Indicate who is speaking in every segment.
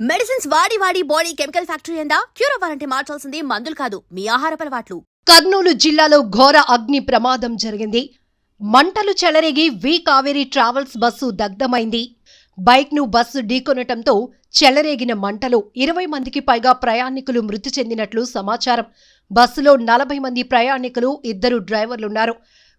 Speaker 1: Medicines వాడి వాడి body chemical factory అయిందా? క్యూర్ అవ్వాలంటే మార్చాల్సింది మందులు కాదు, మీ ఆహారపు అలవాట్లు.
Speaker 2: కర్నూలు జిల్లాలో ఘోర అగ్ని ప్రమాదం జరిగింది. మంటలు చెలరేగి కావేరీ ట్రావెల్స్ బస్సు దగ్ధమైంది. బైక్ ను బస్సు ఢీకొనటంతో చెలరేగిన మంటలు 20 మందికి పైగా ప్రయాణికులు మృతి చెందినట్లు సమాచారం. బస్సులో 40 మంది ప్రయాణికులు, 2 డ్రైవర్లున్నారు.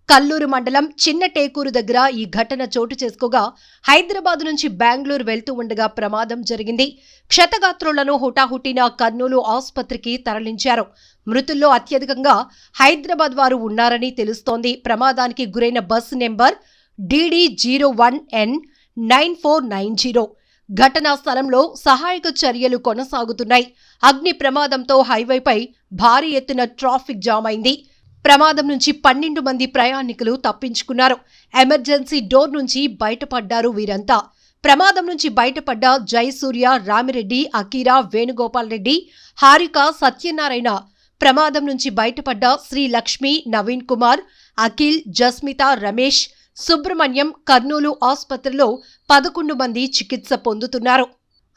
Speaker 2: కల్లూరు మండలం చిన్న టేకూరు దగ్గర ఈ ఘటన చోటు చేసుకోగా హైదరాబాద్ నుంచి బెంగళూరు వెళ్తూ ఉండగా ప్రమాదం జరిగింది. క్షతగాత్రులను హుటాహుటిన కర్నూలు ఆసుపత్రికి తరలించారు. మృతుల్లో అత్యధికంగా హైదరాబాద్ వారు ఉన్నారని తెలుస్తోంది. ప్రమాదానికి గురైన బస్సు నెంబర్ DD01N9490. ఘటనా స్థలంలో సహాయక చర్యలు కొనసాగుతున్నాయి. అగ్ని ప్రమాదంతో హైవేపై భారీ ఎత్తున ట్రాఫిక్ జామ్ అయింది. ప్రమాదం నుంచి 12 మంది ప్రయాణికులు తప్పించుకున్నారు. ఎమర్జెన్సీ డోర్ నుంచి బయటపడ్డారు వీరంతా. ప్రమాదం నుంచి బయటపడ్డ జయసూర్య, రామిరెడ్డి, అకీరా, వేణుగోపాల్ రెడ్డి, హారిక, సత్యనారాయణ. ప్రమాదం నుంచి బయటపడ్డ శ్రీలక్ష్మి, నవీన్ కుమార్, అఖిల్, జస్మిత, రమేష్, సుబ్రహ్మణ్యం కర్నూలు ఆసుపత్రిలో 11 మంది చికిత్స పొందుతున్నారు.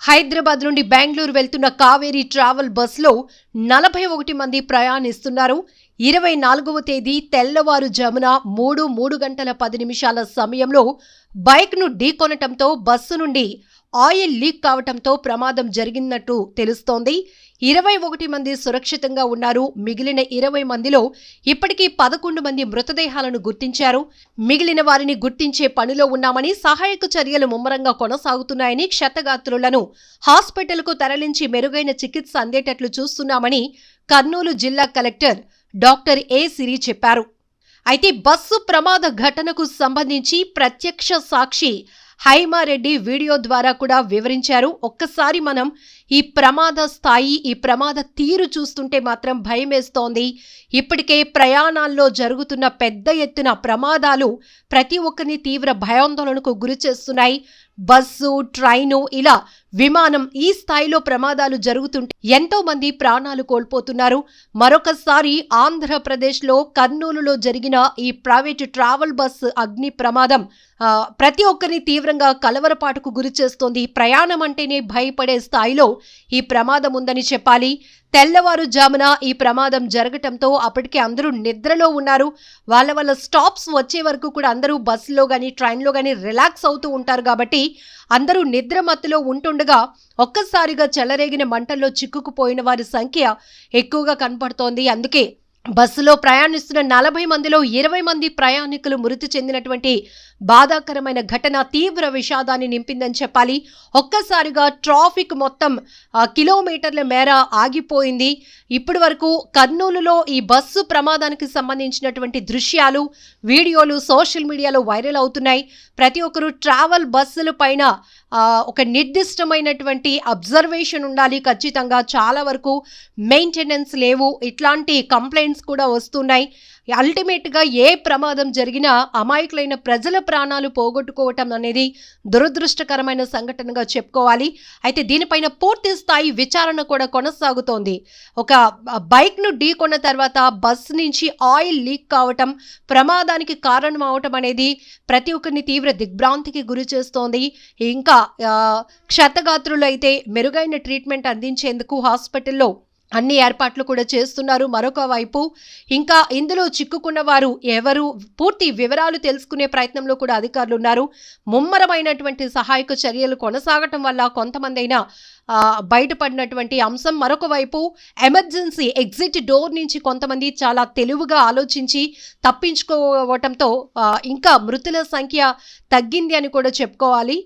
Speaker 2: హైదరాబాద్ నుండి బెంగళూరు వెళ్తున్న కావేరీ ట్రావెల్ బస్సులో 41 మంది ప్రయాణిస్తున్నారు. 24వ తేదీ తెల్లవారుజామున 3 గంటల 10 నిమిషాల సమయంలో బైక్ను ఢీకొనటంతో బస్సు నుండి ఆయిల్ లీక్ కావటంతో ప్రమాదం జరిగినట్టు తెలుస్తోంది. 21 మంది సురక్షితంగా ఉన్నారు. మిగిలిన 20 మందిలో ఇప్పటికీ 11 మంది మృతదేహాలను గుర్తించారు. మిగిలిన వారిని గుర్తించే పనిలో ఉన్నామని, సహాయక చర్యలు ముమ్మరంగా కొనసాగుతున్నాయని, క్షతగాత్రులను హాస్పిటల్కు తరలించి మెరుగైన చికిత్స అందేటట్లు చూస్తున్నామని కర్నూలు జిల్లా కలెక్టర్ డాక్టర్ ఏ సిరి చెప్పారు. అయితే బస్సు ప్రమాద ఘటనకు సంబంధించి ప్రత్యక్ష సాక్షి హైమారెడ్డి వీడియో ద్వారా కూడా వివరించారు. ఒక్కసారి మనం ఈ ప్రమాద స్థాయి, ఈ ప్రమాద తీరు చూస్తుంటే మాత్రం భయమేస్తోంది. ఇప్పటికే ప్రయాణాల్లో జరుగుతున్న పెద్ద ఎత్తున ప్రమాదాలు ప్రతి ఒక్కరిని తీవ్ర భయాందోళనకు గురి చేస్తున్నాయి. బస్సు, ట్రైను, ఇలా విమానం, ఈ స్థాయిలో ప్రమాదాలు జరుగుతుంటే ఎంతో మంది ప్రాణాలు కోల్పోతున్నారు. మరొకసారి ఆంధ్రప్రదేశ్లో కర్నూలులో జరిగిన ఈ ప్రైవేటు ట్రావెల్ బస్సు అగ్ని ప్రమాదం ప్రతి ఒక్కరిని తీవ్రంగా కలవరపాటుకు గురి చేస్తోంది. ప్రయాణం అంటేనే భయపడే స్థాయిలో ఈ ప్రమాదం ఉందని చెప్పాలి. తెల్లవారుజామున ఈ ప్రమాదం జరగటంతో అప్పటికే అందరూ నిద్రలో ఉన్నారు. వాళ్ళ స్టాప్స్ వచ్చే వరకు కూడా అందరూ బస్సులో కానీ ట్రైన్లో కానీ రిలాక్స్ అవుతూ ఉంటారు. కాబట్టి అందరూ నిద్ర మత్తులో ఉంటుండగా ఒక్కసారిగా చెలరేగిన మంటల్లో చిక్కుకుపోయిన వారి సంఖ్య ఎక్కువగా కనపడుతోంది. అందుకే బస్సులో ప్రయాణిస్తున్న 40 మందిలో 20 మంది ప్రయాణికులు మృతి చెందినటువంటి బాధాకరమైన ఘటన తీవ్ర విషాదాన్ని నింపిందని చెప్పాలి. ఒక్కసారిగా ట్రాఫిక్ మొత్తం కిలోమీటర్ల మేర ఆగిపోయింది. ఇప్పటి వరకు కర్నూలులో ఈ బస్సు ప్రమాదానికి సంబంధించినటువంటి దృశ్యాలు, వీడియోలు సోషల్ మీడియాలో వైరల్ అవుతున్నాయి. ప్రతి ఒక్కరూ ట్రావెల్ బస్సుల పైన ఒక నిర్దిష్టమైనటువంటి అబ్జర్వేషన్ ఉండాలి. ఖచ్చితంగా చాలా వరకు మెయింటెనెన్స్ లేవు, ఇట్లాంటి కంప్లైంట్స్ కూడా వస్తున్నాయి. అల్టిమేట్గా ఏ ప్రమాదం జరిగినా అమాయకులైన ప్రజల ప్రాణాలు పోగొట్టుకోవటం అనేది దురదృష్టకరమైన సంఘటనగా చెప్పుకోవాలి. అయితే దీనిపైన పూర్తి స్థాయి విచారణ కూడా కొనసాగుతోంది. ఒక బైక్ను ఢీకొన్న తర్వాత బస్సు నుంచి ఆయిల్ లీక్ కావటం, ప్రమాదానికి కారణం అవటం అనేది ప్రతి ఒక్కరిని తీవ్ర దిగ్భ్రాంతికి గురి చేస్తోంది. ఇంకా క్షతగాత్రులు అయితే మెరుగైన ట్రీట్మెంట్ అందించేందుకు హాస్పిటల్లో అన్ని ఏర్పాట్లు కూడా చేస్తున్నారు. మరొక వైపు ఇంకా ఇందులో చిక్కుకున్న వారు ఎవరు, పూర్తి వివరాలు తెలుసుకునే ప్రయత్నంలో కూడా అధికారులు ఉన్నారు. ముమ్మరమైనటువంటి సహాయక చర్యలు కొనసాగటం వల్ల కొంతమంది అయినా బయటపడినటువంటి అంశం. మరొక వైపు ఎమర్జెన్సీ ఎగ్జిట్ డోర్ నుంచి కొంతమంది చాలా తెలివిగా ఆలోచించి తప్పించుకోవటంతో ఇంకా మృతుల సంఖ్య తగ్గింది అని కూడా చెప్పుకోవాలి.